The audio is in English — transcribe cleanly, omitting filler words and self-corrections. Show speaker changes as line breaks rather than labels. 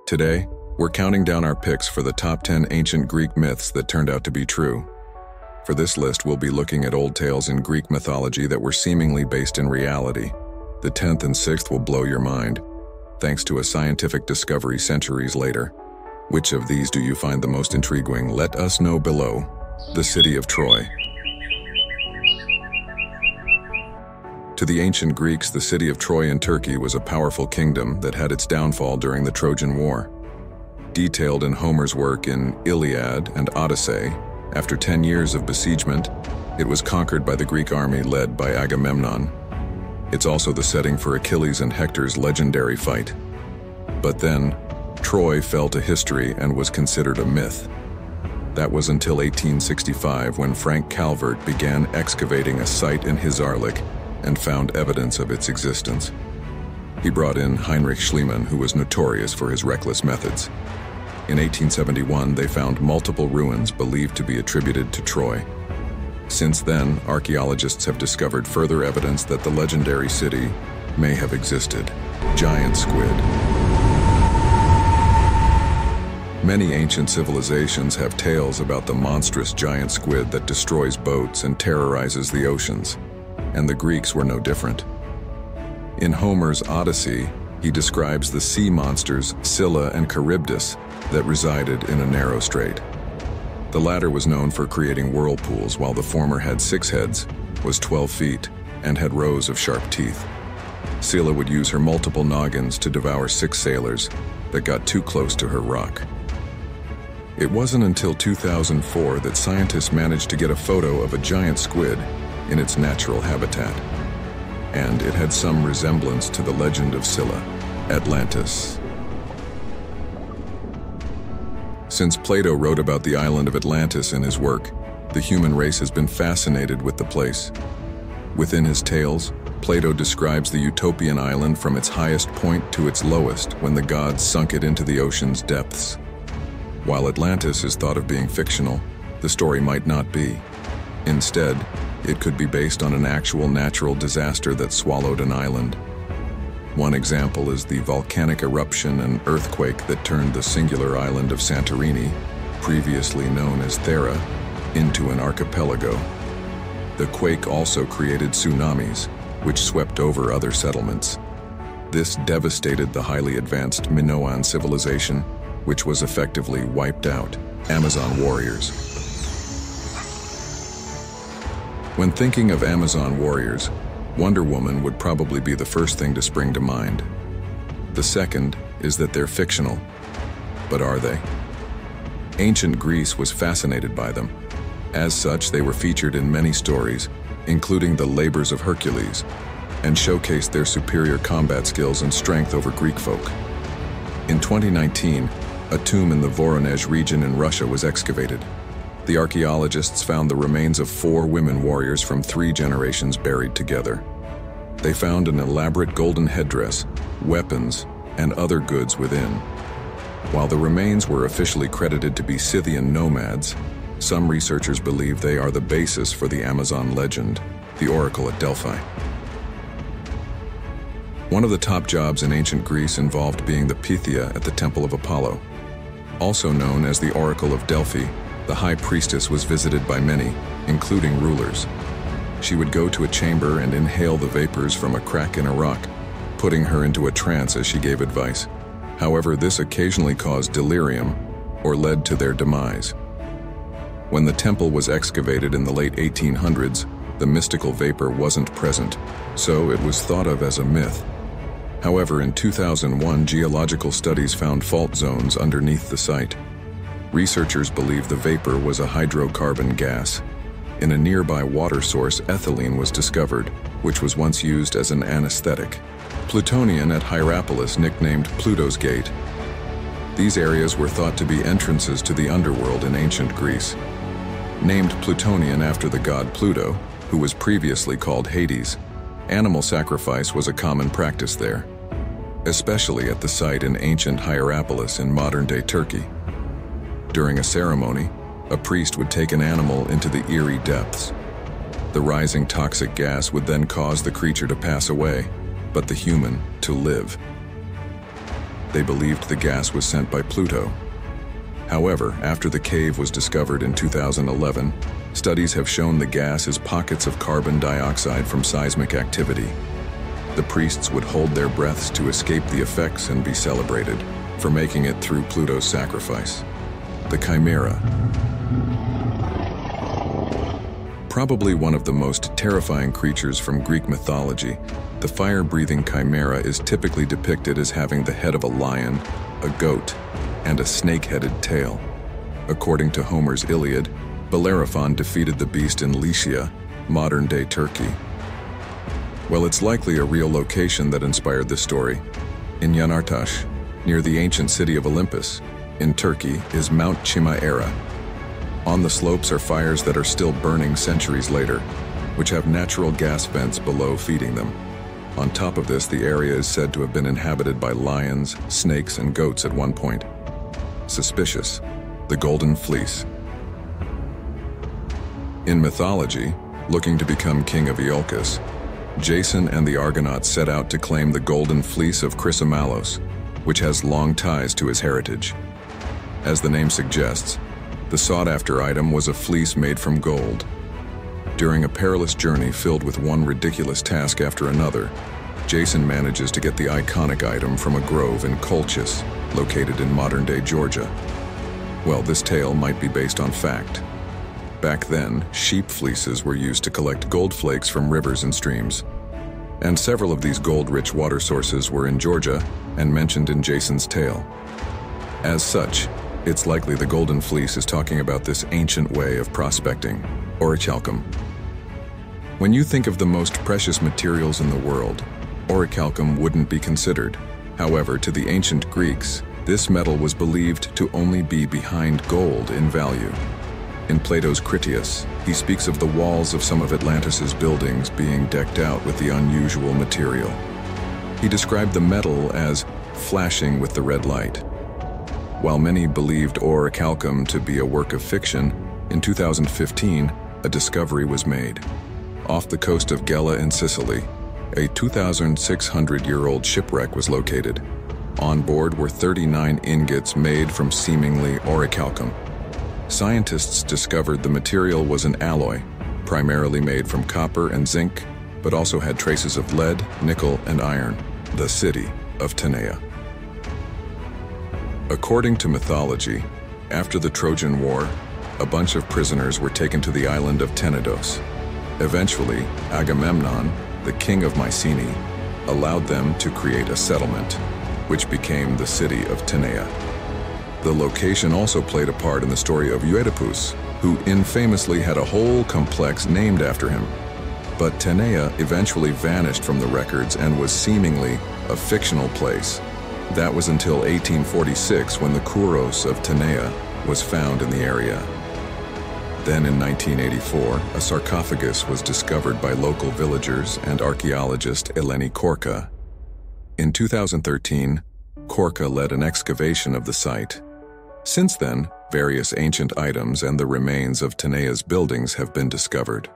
Today, we're counting down our picks for the top 10 ancient Greek myths that turned out to be true. For this list, we'll be looking at old tales in Greek mythology that were seemingly based in reality. The 10th and 6th will blow your mind, thanks to a scientific discovery centuries later. Which of these do you find the most intriguing? Let us know below. The City of Troy. To the ancient Greeks, the city of Troy in Turkey was a powerful kingdom that had its downfall during the Trojan War. Detailed in Homer's work in Iliad and Odyssey, after 10 years of besiegement, it was conquered by the Greek army led by Agamemnon. It's also the setting for Achilles and Hector's legendary fight. But then, Troy fell to history and was considered a myth. That was until 1865 when Frank Calvert began excavating a site in Hierapolis and found evidence of its existence. He brought in Heinrich Schliemann, who was notorious for his reckless methods. In 1871, they found multiple ruins believed to be attributed to Troy. Since then, archaeologists have discovered further evidence that the legendary city may have existed. Giant Squid. Many ancient civilizations have tales about the monstrous giant squid that destroys boats and terrorizes the oceans, and the Greeks were no different. In Homer's Odyssey, he describes the sea monsters Scylla and Charybdis that resided in a narrow strait. The latter was known for creating whirlpools, while the former had 6 heads, was 12 feet, and had rows of sharp teeth. Scylla would use her multiple noggins to devour 6 sailors that got too close to her rock. It wasn't until 2004 that scientists managed to get a photo of a giant squid in its natural habitat, and it had some resemblance to the legend of Scylla, Atlantis. Since Plato wrote about the island of Atlantis in his work, the human race has been fascinated with the place. Within his tales, Plato describes the utopian island from its highest point to its lowest when the gods sunk it into the ocean's depths. While Atlantis is thought of being fictional, the story might not be. Instead, it could be based on an actual natural disaster that swallowed an island. One example is the volcanic eruption and earthquake that turned the singular island of Santorini, previously known as Thera, into an archipelago. The quake also created tsunamis, which swept over other settlements. This devastated the highly advanced Minoan civilization, which was effectively wiped out. Amazon warriors. When thinking of Amazon warriors, Wonder Woman would probably be the first thing to spring to mind. The second is that they're fictional. But are they? Ancient Greece was fascinated by them. As such, they were featured in many stories, including the labors of Hercules, and showcased their superior combat skills and strength over Greek folk. In 2019, a tomb in the Voronezh region in Russia was excavated. The archaeologists found the remains of 4 women warriors from 3 generations buried together. They found an elaborate golden headdress, weapons, and other goods within. While the remains were officially credited to be Scythian nomads, some researchers believe they are the basis for the Amazon legend, the Oracle at Delphi. One of the top jobs in ancient Greece involved being the Pythia at the Temple of Apollo. Also known as the Oracle of Delphi, the high priestess was visited by many, including rulers. She would go to a chamber and inhale the vapors from a crack in a rock, putting her into a trance as she gave advice. However, this occasionally caused delirium or led to their demise. When the temple was excavated in the late 1800s, the mystical vapor wasn't present, so it was thought of as a myth. However, in 2001, geological studies found fault zones underneath the site. Researchers believe the vapor was a hydrocarbon gas. In a nearby water source, ethylene was discovered, which was once used as an anesthetic. Ploutonion at Hierapolis, nicknamed Pluto's Gate. These areas were thought to be entrances to the underworld in ancient Greece. Named Ploutonion after the god Pluto, who was previously called Hades, animal sacrifice was a common practice there, especially at the site in ancient Hierapolis in modern-day Turkey. During a ceremony, a priest would take an animal into the eerie depths. The rising toxic gas would then cause the creature to pass away, but the human to live. They believed the gas was sent by Pluto. However, after the cave was discovered in 2011, studies have shown the gas is pockets of carbon dioxide from seismic activity. The priests would hold their breaths to escape the effects and be celebrated for making it through Pluto's sacrifice. The Chimera. Probably one of the most terrifying creatures from Greek mythology, the fire-breathing Chimera is typically depicted as having the head of a lion, a goat, and a snake-headed tail. According to Homer's Iliad, Bellerophon defeated the beast in Lycia, modern-day Turkey. Well, it's likely a real location that inspired this story. In Yanartash, near the ancient city of Olympus, in Turkey, is Mount Chimera. On the slopes are fires that are still burning centuries later, which have natural gas vents below feeding them. On top of this, the area is said to have been inhabited by lions, snakes, and goats at one point. Suspicious. The Golden Fleece. In mythology, looking to become king of Iolcus, Jason and the Argonauts set out to claim the Golden Fleece of Chrysomalos, which has long ties to his heritage. As the name suggests, the sought-after item was a fleece made from gold. During a perilous journey filled with one ridiculous task after another, Jason manages to get the iconic item from a grove in Colchis, located in modern-day Georgia. Well, this tale might be based on fact. Back then, sheep fleeces were used to collect gold flakes from rivers and streams. And several of these gold-rich water sources were in Georgia and mentioned in Jason's tale. As such, it's likely the Golden Fleece is talking about this ancient way of prospecting, Orichalcum. When you think of the most precious materials in the world, Orichalcum wouldn't be considered. However, to the ancient Greeks, this metal was believed to only be behind gold in value. In Plato's Critias, he speaks of the walls of some of Atlantis's buildings being decked out with the unusual material. He described the metal as flashing with the red light. While many believed Orichalcum to be a work of fiction, in 2015, a discovery was made. Off the coast of Gela in Sicily, a 2,600-year-old shipwreck was located. On board were 39 ingots made from seemingly Orichalcum. Scientists discovered the material was an alloy, primarily made from copper and zinc, but also had traces of lead, nickel, and iron. The City of Tenea. According to mythology, after the Trojan War, a bunch of prisoners were taken to the island of Tenedos. Eventually, Agamemnon, the king of Mycenae, allowed them to create a settlement, which became the City of Tenea. The location also played a part in the story of Hierapolis, who infamously had a whole complex named after him. But Tenea eventually vanished from the records and was seemingly a fictional place. That was until 1846 when the Kouros of Tenea was found in the area. Then in 1984, a sarcophagus was discovered by local villagers and archaeologist Eleni Korka. In 2013, Korka led an excavation of the site. Since then, various ancient items and the remains of Tenea's buildings have been discovered.